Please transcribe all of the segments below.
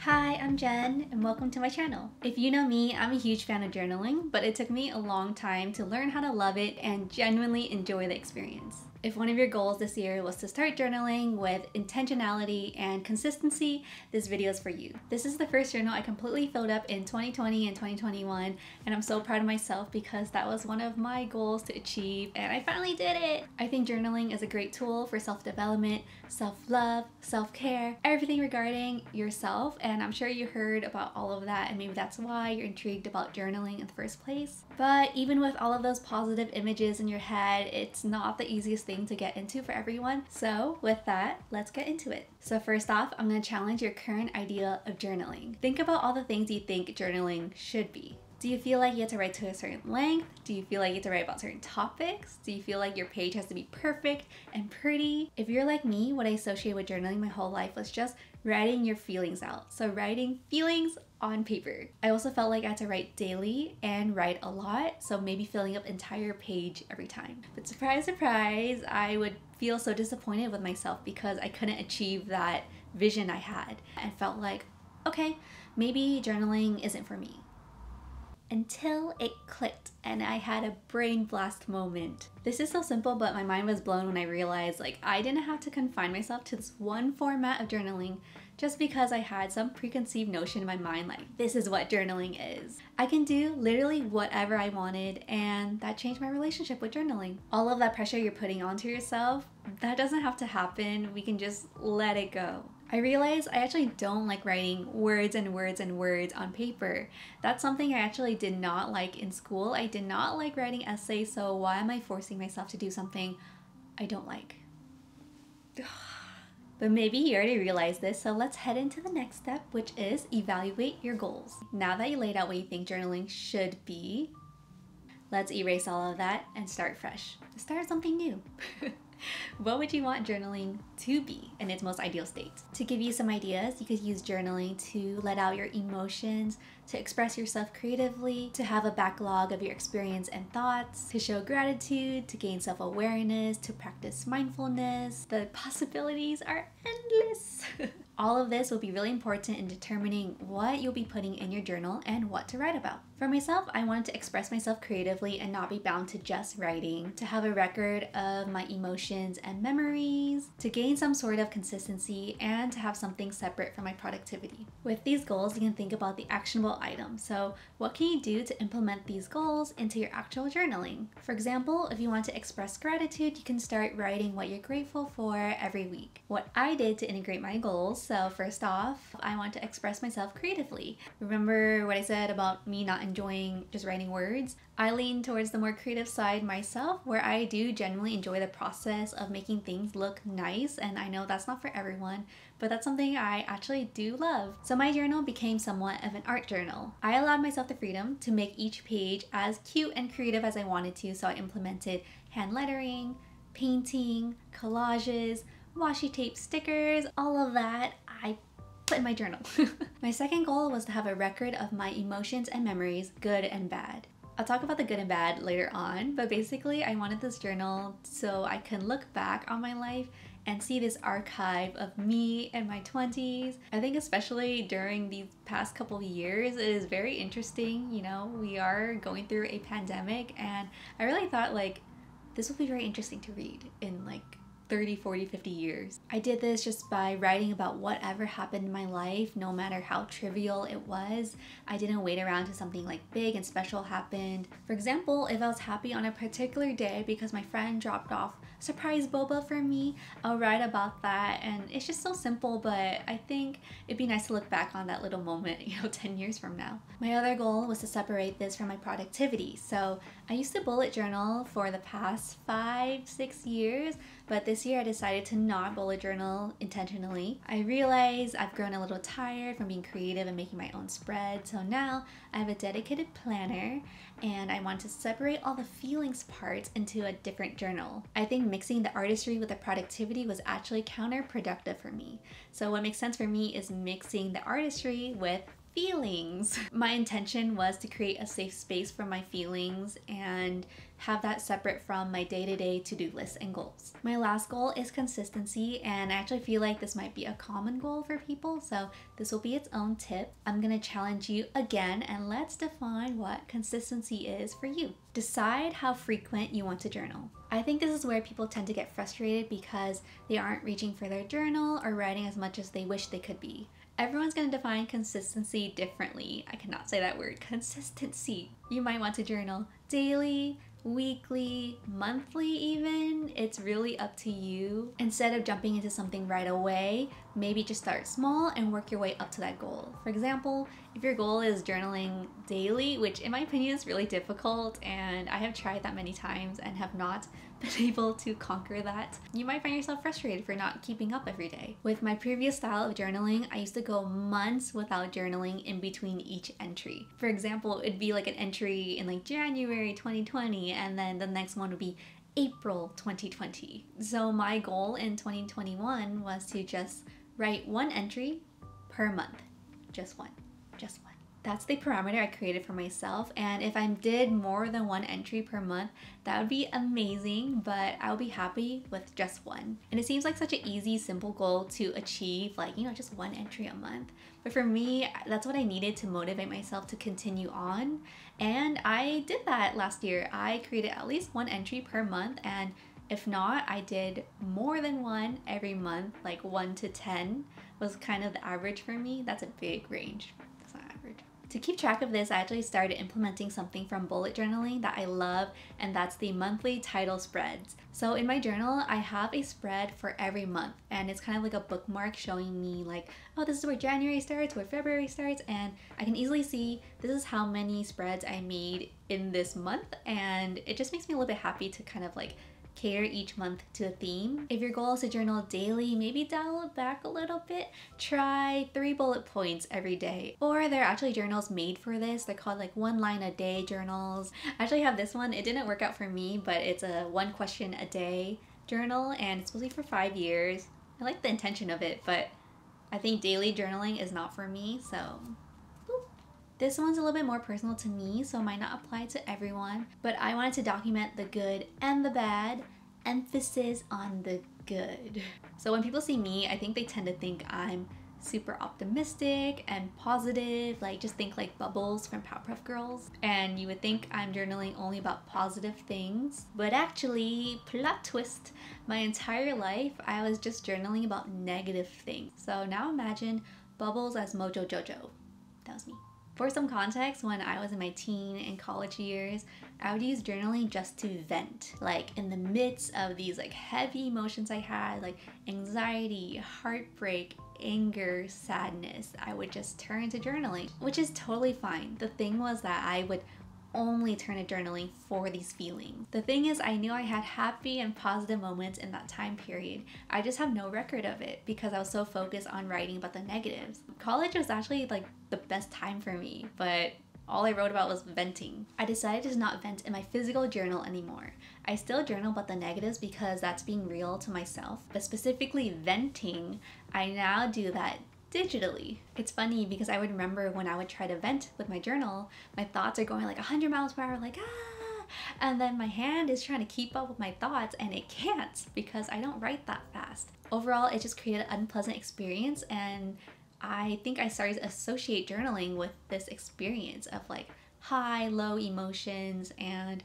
Hi, I'm Jen, and welcome to my channel. If you know me, I'm a huge fan of journaling, but it took me a long time to learn how to love it and genuinely enjoy the experience. If one of your goals this year was to start journaling with intentionality and consistency, this video is for you. This is the first journal I completely filled up in 2020 and 2021, and I'm so proud of myself because that was one of my goals to achieve, and I finally did it! I think journaling is a great tool for self-development, self-love, self-care, everything regarding yourself, and I'm sure you heard about all of that, and maybe that's why you're intrigued about journaling in the first place. But even with all of those positive images in your head, it's not the easiest thing to get into for everyone. So with that, let's get into it. So first off, I'm going to challenge your current idea of journaling. Think about all the things you think journaling should be. Do you feel like you have to write to a certain length? Do you feel like you have to write about certain topics? Do you feel like your page has to be perfect and pretty? If you're like me, what I associate with journaling my whole life was just writing your feelings out. So writing feelings on paper. I also felt like I had to write daily and write a lot, so maybe filling up entire page every time. But surprise, surprise, I would feel so disappointed with myself because I couldn't achieve that vision I had and felt like, okay, maybe journaling isn't for me. Until it clicked and I had a brain blast moment. This is so simple, but my mind was blown when I realized I didn't have to confine myself to this one format of journaling just because I had some preconceived notion in my mind this is what journaling is. I can do literally whatever I wanted, and that changed my relationship with journaling. All of that pressure you're putting onto yourself, that doesn't have to happen. We can just let it go. I realized I actually don't like writing words and words and words on paper. That's something I actually did not like in school. I did not like writing essays, so why am I forcing myself to do something I don't like? But maybe you already realized this, so let's head into the next step, which is evaluate your goals. Now that you laid out what you think journaling should be, let's erase all of that and start fresh. Start something new. What would you want journaling to be in its most ideal state? To give you some ideas, you could use journaling to let out your emotions, to express yourself creatively, to have a backlog of your experience and thoughts, to show gratitude, to gain self-awareness, to practice mindfulness. The possibilities are endless. All of this will be really important in determining what you'll be putting in your journal and what to write about. For myself, I wanted to express myself creatively and not be bound to just writing, to have a record of my emotions and memories, to gain some sort of consistency, and to have something separate from my productivity. With these goals, you can think about the actionable items. So what can you do to implement these goals into your actual journaling? For example, if you want to express gratitude, you can start writing what you're grateful for every week. What I did to integrate my goals, so first off, I want to express myself creatively. Remember what I said about me not enjoying just writing words? I lean towards the more creative side myself, where I do genuinely enjoy the process of making things look nice, and I know that's not for everyone, but that's something I actually do love. So my journal became somewhat of an art journal. I allowed myself the freedom to make each page as cute and creative as I wanted to, so I implemented hand lettering, painting, collages, washi tape stickers, all of that I put in my journal. My second goal was to have a record of my emotions and memories, good and bad. I'll talk about the good and bad later on, but basically I wanted this journal so I can look back on my life and see this archive of me in my 20s. I think especially during these past couple of years, it is very interesting. You know, we are going through a pandemic, and I really thought this would be very interesting to read in 30, 40, 50 years. I did this just by writing about whatever happened in my life, no matter how trivial it was. I didn't wait around till something big and special happened. For example, if I was happy on a particular day because my friend dropped off surprise boba for me, I'll write about that, and it's just so simple, but I think it'd be nice to look back on that little moment, 10 years from now. My other goal was to separate this from my productivity. So I used to bullet journal for the past 5-6 years, but this year I decided to not bullet journal intentionally. I realized I've grown a little tired from being creative and making my own spread, so now I have a dedicated planner, and I want to separate all the feelings parts into a different journal. I think mixing the artistry with the productivity was actually counterproductive for me. So what makes sense for me is mixing the artistry with feelings. My intention was to create a safe space for my feelings and have that separate from my day-to-day to-do lists and goals. My last goal is consistency, and I actually feel like this might be a common goal for people, so this will be its own tip. I'm gonna challenge you again, and let's define what consistency is for you. Decide how frequent you want to journal. I think this is where people tend to get frustrated because they aren't reaching for their journal or writing as much as they wish they could be. Everyone's going to define consistency differently. I cannot say that word, consistency. You might want to journal daily, weekly, monthly even. It's really up to you. Instead of jumping into something right away, maybe just start small and work your way up to that goal. For example, if your goal is journaling daily, which in my opinion is really difficult, and I have tried that many times and have not been able to conquer that, you might find yourself frustrated for not keeping up every day. With my previous style of journaling, I used to go months without journaling in between each entry. For example, it'd be like an entry in like January 2020, and then the next one would be April 2020. So my goal in 2021 was to just write one entry per month. Just one. That's the parameter I created for myself, and if I did more than one entry per month, that would be amazing, but I'll be happy with just one. And it seems like such an easy, simple goal to achieve, like, just one entry a month. But for me, that's what I needed to motivate myself to continue on, and I did that last year. I created at least one entry per month, and if not, I did more than one every month, like 1 to 10 was kind of the average for me. That's a big range. That's not average. To keep track of this, I actually started implementing something from bullet journaling that I love, and that's the monthly title spreads. So in my journal, I have a spread for every month, and it's kind of like a bookmark showing me like, oh, this is where January starts, where February starts, and I can easily see this is how many spreads I made in this month, and it just makes me a little bit happy to kind of like cater each month to a theme. If your goal is to journal daily, maybe dial it back a little bit. Try 3 bullet points every day. Or there are actually journals made for this. They're called like 1 line a day journals. I actually have this one. It didn't work out for me, but it's a 1 question a day journal, and it's supposed to be for 5 years. I like the intention of it, but I think daily journaling is not for me, so this one's a little bit more personal to me, so it might not apply to everyone, but I wanted to document the good and the bad, emphasis on the good. So when people see me, I think they tend to think I'm super optimistic and positive, like just think like Bubbles from Powerpuff Girls, and you would think I'm journaling only about positive things, but actually, plot twist, my entire life I was just journaling about negative things. So now imagine Bubbles as Mojo Jojo. That was me. For some context, when I was in my teen and college years, I would use journaling just to vent. Like in the midst of these like heavy emotions I had, like anxiety, heartbreak, anger, sadness, I would just turn to journaling, which is totally fine. The thing was that I would only turn to journaling for these feelings. The thing is, I knew I had happy and positive moments in that time period. I just have no record of it because I was so focused on writing about the negatives. College was actually like the best time for me, but all I wrote about was venting. I decided to not vent in my physical journal anymore. I still journal about the negatives because that's being real to myself, but specifically venting, I now do that digitally. It's funny because I would remember when I would try to vent with my journal, my thoughts are going like 100 miles per hour, like and then my hand is trying to keep up with my thoughts and it can't because I don't write that fast. Overall, it just created an unpleasant experience, and I think I started to associate journaling with this experience of like high, low emotions and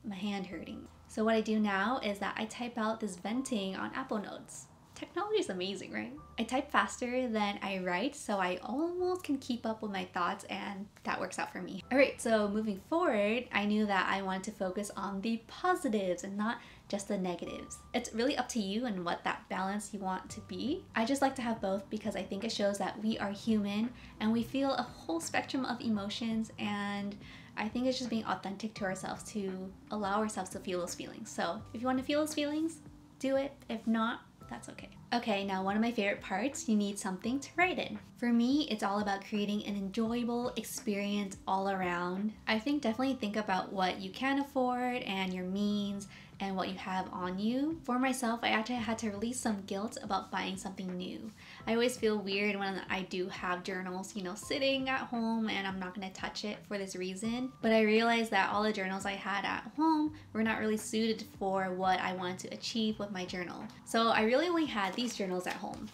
my hand hurting. So what I do now is that I type out this venting on Apple Notes. Technology is amazing, right? I type faster than I write, so I almost can keep up with my thoughts, and that works out for me. All right, so moving forward, I knew that I wanted to focus on the positives and not just the negatives. It's really up to you and what that balance you want to be. I just like to have both because I think it shows that we are human and we feel a whole spectrum of emotions, and I think it's just being authentic to ourselves to allow ourselves to feel those feelings. So if you want to feel those feelings, do it. If not, that's okay. Okay, now one of my favorite parts, you need something to write in. For me, it's all about creating an enjoyable experience all around. I think definitely think about what you can afford and your means and what you have on you. For myself, I actually had to release some guilt about buying something new. I always feel weird when I do have journals, you know, sitting at home and I'm not gonna touch it for this reason. But I realized that all the journals I had at home were not really suited for what I wanted to achieve with my journal. So I really only had these journals at home.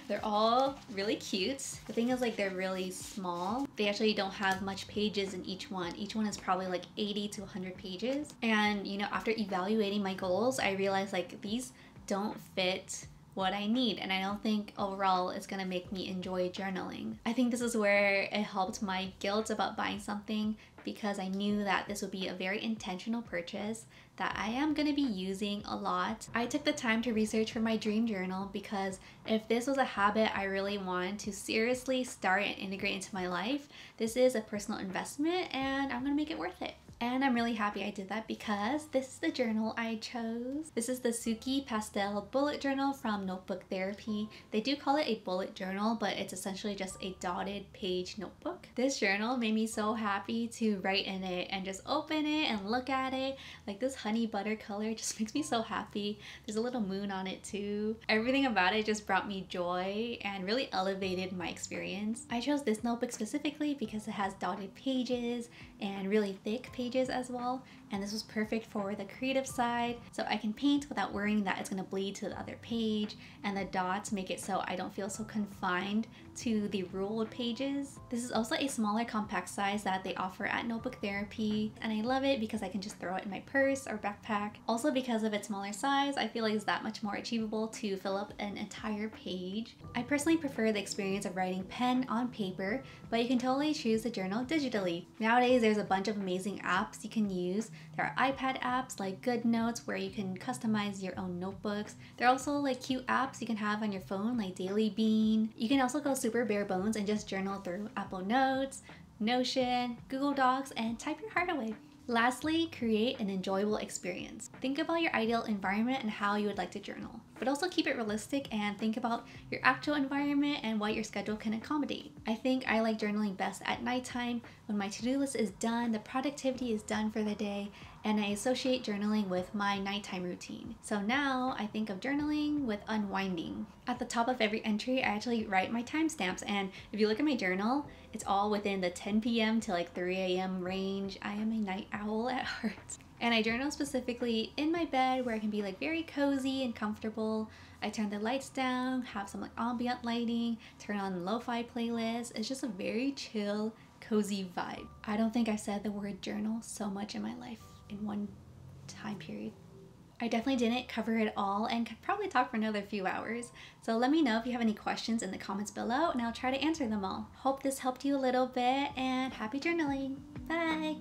They're all really cute. The thing is, like, they're really small. They actually don't have much pages in each one. Each one is probably like 80 to 100 pages. And you know, after evaluating my goals, I realized like these don't fit what I need, and I don't think overall it's gonna make me enjoy journaling. I think this is where it helped my guilt about buying something, because I knew that this would be a very intentional purchase that I am gonna be using a lot. I took the time to research for my dream journal because if this was a habit I really wanted to seriously start and integrate into my life, this is a personal investment and I'm gonna make it worth it. And I'm really happy I did that because this is the journal I chose. This is the 𝐭𝐤𝐦𝐿 Pastel Bullet Journal from Notebook Therapy. They do call it a bullet journal, but it's essentially just a dotted page notebook. This journal made me so happy to write in it and just open it and look at it. Like, this honey butter color just makes me so happy. There's a little moon on it too. Everything about it just brought me joy and really elevated my experience. I chose this notebook specifically because it has dotted pages and really thick pages as well, and this was perfect for the creative side, so I can paint without worrying that it's going to bleed to the other page, and the dots make it so I don't feel so confined to the ruled pages. This is also a smaller compact size that they offer at Notebook Therapy, and I love it because I can just throw it in my purse or backpack. Also, because of its smaller size, I feel like it's that much more achievable to fill up an entire page. I personally prefer the experience of writing pen on paper, but you can totally choose to journal digitally. Nowadays, there's a bunch of amazing apps you can use. There are iPad apps like GoodNotes where you can customize your own notebooks. There are also like cute apps you can have on your phone like Daily Bean. You can also go super bare bones and just journal through Apple Notes, Notion, Google Docs, and type your heart away. Lastly, create an enjoyable experience. Think about your ideal environment and how you would like to journal, but also keep it realistic and think about your actual environment and what your schedule can accommodate. I think I like journaling best at nighttime when my to-do list is done, the productivity is done for the day, and I associate journaling with my nighttime routine. So now I think of journaling with unwinding. At the top of every entry, I actually write my timestamps, and if you look at my journal, it's all within the 10 p.m. to like 3 a.m. range. I am a night owl at heart. And I journal specifically in my bed where I can be like very cozy and comfortable. I turn the lights down, have some like ambient lighting, turn on lo-fi playlists. It's just a very chill, cozy vibe. I don't think I've said the word journal so much in my life in one time period. I definitely didn't cover it all and could probably talk for another few hours. So let me know if you have any questions in the comments below and I'll try to answer them all. Hope this helped you a little bit, and happy journaling. Bye!